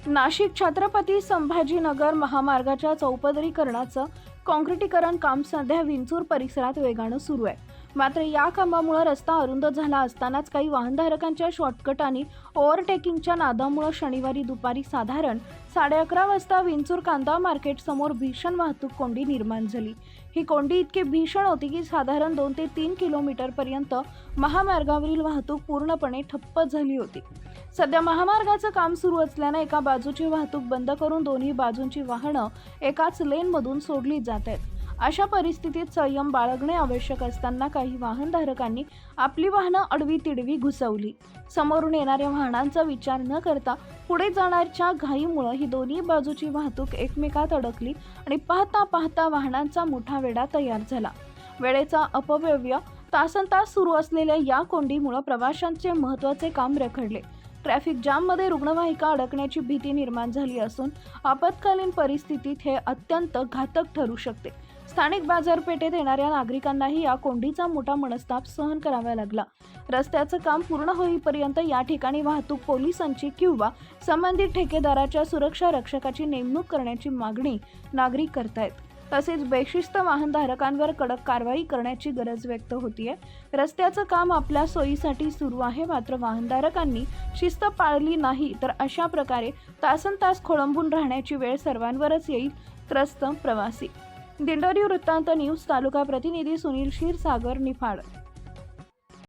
नाशिक छत्रपती संभाजीनगर महामार्गाच्या चौपदरीकरणाचं काँक्रिटीकरण काम सध्या विंचूर परिसरात वेगानं सुरू आहे. मात्र या कामामुळे रस्ता अरुंद झाला असतानाच काही वाहनधारकांच्या शॉर्टकट आणि ओव्हरटेकिंगच्या नादामुळे शनिवारी दुपारी साधारण 11:30 वाजता विंचूर कांदा मार्केट समोर भीषण वाहतूक कोंडी निर्माण झाली. ही कोंडी इतकी भीषण होती की साधारण 2 ते 3 किलोमीटरपर्यंत महामार्गावरील वाहतूक पूर्णपणे ठप्प झाली होती. सध्या महामार्गाचं काम सुरू असल्याने एका बाजूची वाहतूक बंद करून दोन्ही बाजूंची वाहनं एकाच लेनमधून सोडली जात आहेत. अशा परिस्थितीत संयम बाळगणे आवश्यक असताना काही वाहनधारकांनी आपली वाहनं आडवी तिडवी घुसवली. समोरून येणाऱ्या वाहनांचा विचार न करता पुढे जाण्याच्या घाईमुळे ही दोन्ही बाजूची वाहतूक एकमेकात अडकली आणि पाहता पाहता वाहनांचा मोठा वेढा तयार झाला. वेळेचा अपव्यय, तासनतास सुरू असलेल्या या कोंडीमुळे प्रवाशांचे महत्त्वाचे काम रखडले. ट्रॅफिक जाममध्ये रुग्णवाहिका अडकण्याची भीती निर्माण झाली असून आपत्कालीन परिस्थितीत हे अत्यंत घातक ठरू शकते. स्थानिक बाजारपेठेत येणाऱ्या नागरिकांनाही या कोंडीचा मोठा मनस्ताप सहन करावा लागला. रस्त्याचं काम पूर्ण होईपर्यंत या ठिकाणी वाहतूक पोलिसांची किंवा संबंधित ठेकेदाराच्या सुरक्षा रक्षकाची नेमणूक करण्याची मागणी नागरिक करतायत. तसेच बेशिस्त वाहनधारकांवर कडक कारवाई करण्याची गरज व्यक्त होतीये. रस्त्याचं काम आपल्या सोयीसाठी सुरू आहे, मात्र वाहनधारकांनी शिस्त पाळली नाही तर अशा प्रकारे तासनतास खोळंबून राहण्याची वेळ सर्वांवरच येईल. त्रस्त प्रवासी. दिंडोरी वृत्तांत न्यूज तालुका प्रतिनिधी सुनील क्षीरसागर, निफाड.